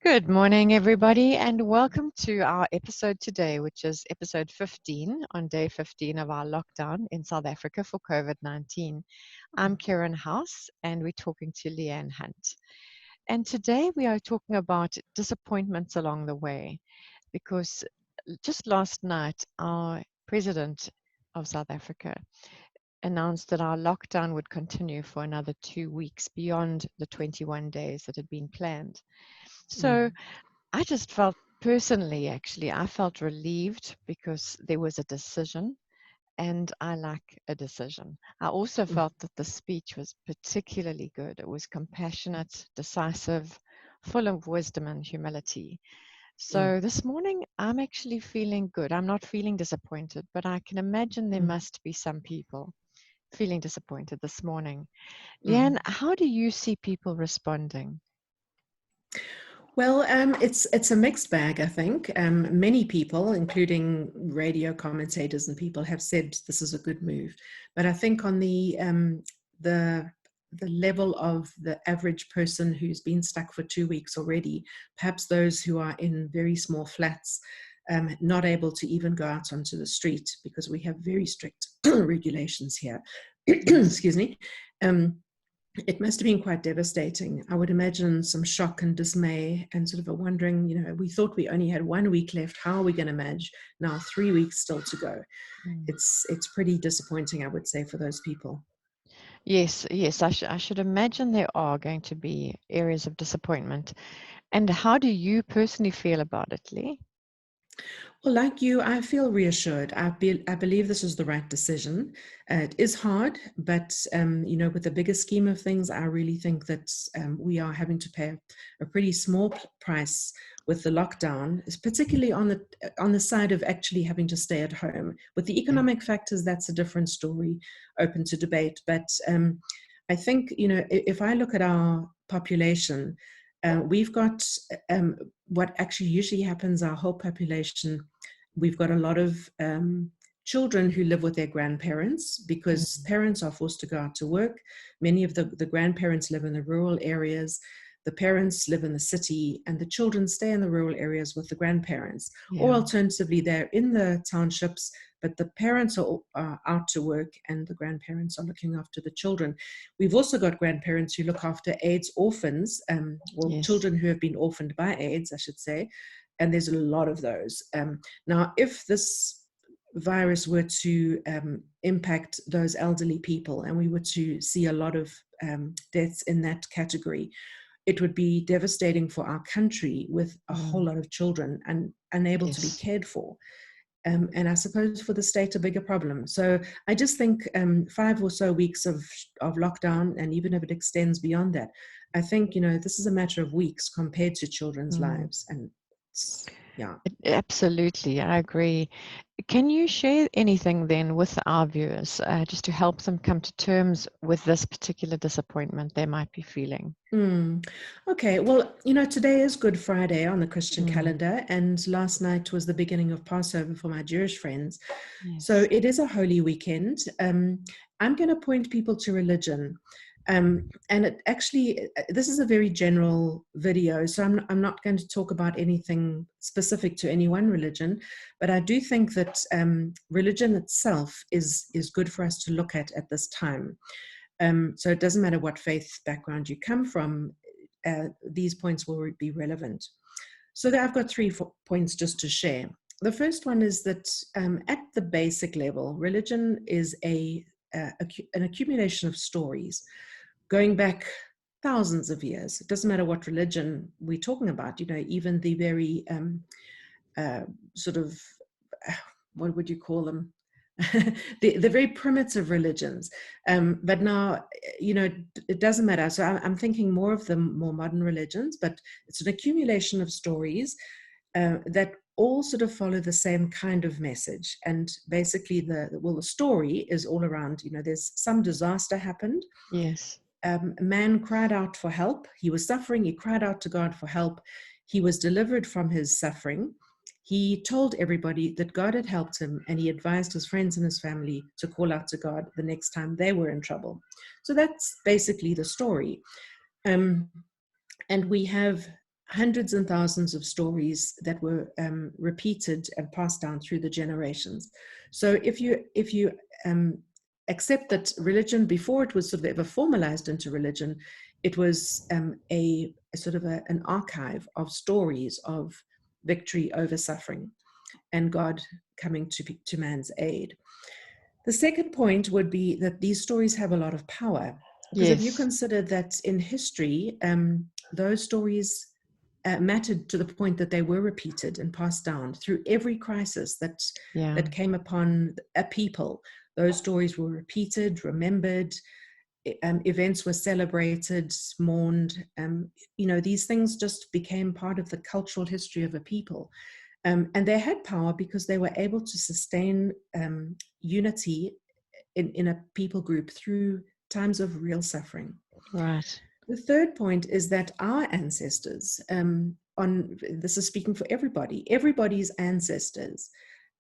Good morning, everybody, and welcome to our episode today, which is episode 15 on day 15 of our lockdown in South Africa for COVID-19. I'm Karen House, and we're talking to Leanne Hunt. And today we are talking about disappointments along the way, because just last night, our president of South Africa announced that our lockdown would continue for another 2 weeks beyond the 21 days that had been planned. So I just felt personally, actually, I felt relieved because there was a decision, and I like a decision. I also felt that the speech was particularly good. It was compassionate, decisive, full of wisdom and humility. So this morning, I'm actually feeling good. I'm not feeling disappointed, but I can imagine there must be some people feeling disappointed this morning. Leanne, how do you see people responding? Well, it's a mixed bag, I think. Many people, including radio commentators and people, have said this is a good move. But I think on the the level of the average person who's been stuck for 2 weeks already, perhaps those who are in very small flats, not able to even go out onto the street because we have very strict regulations here. Yes. Excuse me. It must have been quite devastating. I would imagine some shock and dismay and sort of a wondering, we thought we only had 1 week left. How are we going to manage now 3 weeks still to go? Mm. It's pretty disappointing, I would say, for those people. Yes, yes, I should imagine there are going to be areas of disappointment. And how do you personally feel about it, Lee? Well, like you, I feel reassured. I believe this is the right decision. It is hard, but with the bigger scheme of things, I really think that we are having to pay a pretty small price with the lockdown, particularly on the side of actually having to stay at home. With the Yeah. economic factors, that's a different story, open to debate. But I think if I look at our population, we've got what actually usually happens, our whole population, we've got a lot of children who live with their grandparents because Mm. parents are forced to go out to work. Many of the grandparents live in the rural areas. The parents live in the city, and the children stay in the rural areas with the grandparents. Or Yeah. alternatively, they're in the townships, but the parents are out to work and the grandparents are looking after the children. We've also got grandparents who look after AIDS orphans, or Yes. children who have been orphaned by AIDS, I should say, and there's a lot of those. Now, if this virus were to impact those elderly people and we were to see a lot of deaths in that category, it would be devastating for our country with a whole Mm. lot of children and unable to be Yes. cared for. And I suppose for the state, a bigger problem. So I just think 5 or so weeks of lockdown, and even if it extends beyond that, I think, this is a matter of weeks compared to children's Mm. lives. And yeah. Absolutely, I agree. Can you share anything then with our viewers, just to help them come to terms with this particular disappointment they might be feeling? Mm. Okay, well, today is Good Friday on the Christian Mm. calendar, and last night was the beginning of Passover for my Jewish friends. So Yes. it is a holy weekend. I'm going to point people to religion. And it actually, this is a very general video, so I'm not going to talk about anything specific to any one religion, but I do think that religion itself is good for us to look at this time. So it doesn't matter what faith background you come from, these points will be relevant. So there I've got three points just to share. The first one is that at the basic level, religion is an accumulation of stories going back thousands of years. It doesn't matter what religion we're talking about, even the very uh, sort of, what would you call them? the very primitive religions. But now, it doesn't matter. So I'm thinking more of the more modern religions, but it's an accumulation of stories that all sort of follow the same kind of message. And basically the story is all around, there's some disaster happened. Yes. A man cried out for help. He was suffering. He cried out to God for help. He was delivered from his suffering. He told everybody that God had helped him, and he advised his friends and his family to call out to God the next time they were in trouble. So that's basically the story. And we have hundreds and thousands of stories that were repeated and passed down through the generations. So if you accept that religion, before it was sort of ever formalized into religion, it was a sort of an archive of stories of victory over suffering and God coming to man's aid. The second point would be that these stories have a lot of power, because if you Yes. consider that in history, those stories mattered to the point that they were repeated and passed down through every crisis Yeah. that came upon a people. Those stories were repeated, remembered, events were celebrated, mourned. These things just became part of the cultural history of a people. And they had power because they were able to sustain unity in a people group through times of real suffering. Right. The third point is that our ancestors, this is speaking for everybody, everybody's ancestors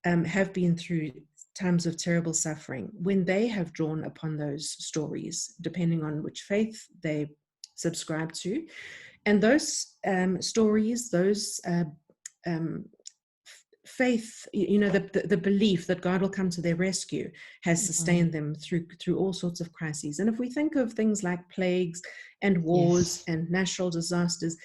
have been through times of terrible suffering when they have drawn upon those stories, depending on which faith they subscribe to. And those stories, those faith, the belief that God will come to their rescue has Mhm. sustained them through all sorts of crises. And if we think of things like plagues and wars Yes. and natural disasters,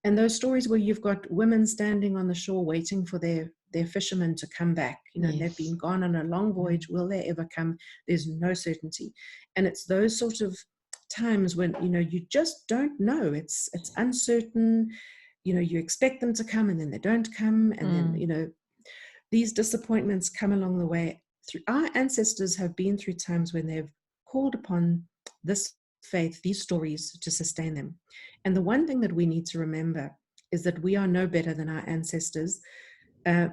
and those stories where you've got women standing on the shore waiting for their fishermen to come back, and they've Yes. been gone on a long Mm. voyage. Will they ever come? There's no certainty. And it's those sort of times when you just don't know. It's uncertain. You expect them to come and then they don't come, and then Mm. these disappointments come along the way. Our ancestors have been through times when they've called upon this faith, these stories, to sustain them. And the one thing that we need to remember is that we are no better than our ancestors. Uh,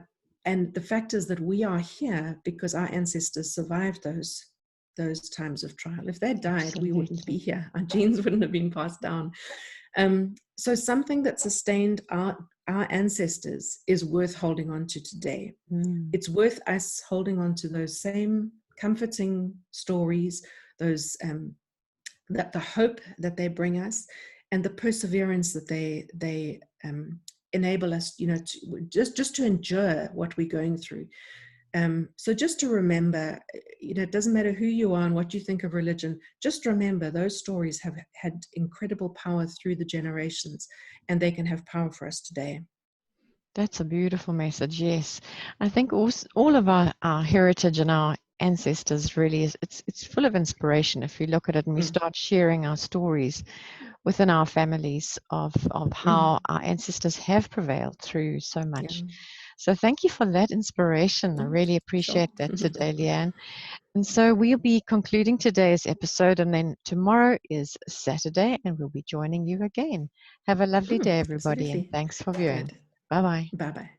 and the fact is that we are here because our ancestors survived those times of trial. If they died, we wouldn't be Absolutely. here. Our genes wouldn't have been passed down. So something that sustained our ancestors is worth holding on to today. Mm. It's worth us holding on to those same comforting stories, those that the hope that they bring us, and the perseverance that they enable us, to just to endure what we're going through. So just to remember, it doesn't matter who you are and what you think of religion, just remember those stories have had incredible power through the generations, and they can have power for us today. That's a beautiful message. Yes, I think all of our heritage and our ancestors really is it's full of inspiration if you look at it and we Mm, start sharing our stories within our families of mm, how our ancestors have prevailed through so yeah. much. So thank you for that inspiration. I Mm, really sure. appreciate that today, Leanne. And so we'll be concluding today's episode, and then tomorrow is Saturday, and we'll be joining you again. Have a lovely day, everybody, and Absolutely. thanks for viewing. Good. Bye bye. Bye bye.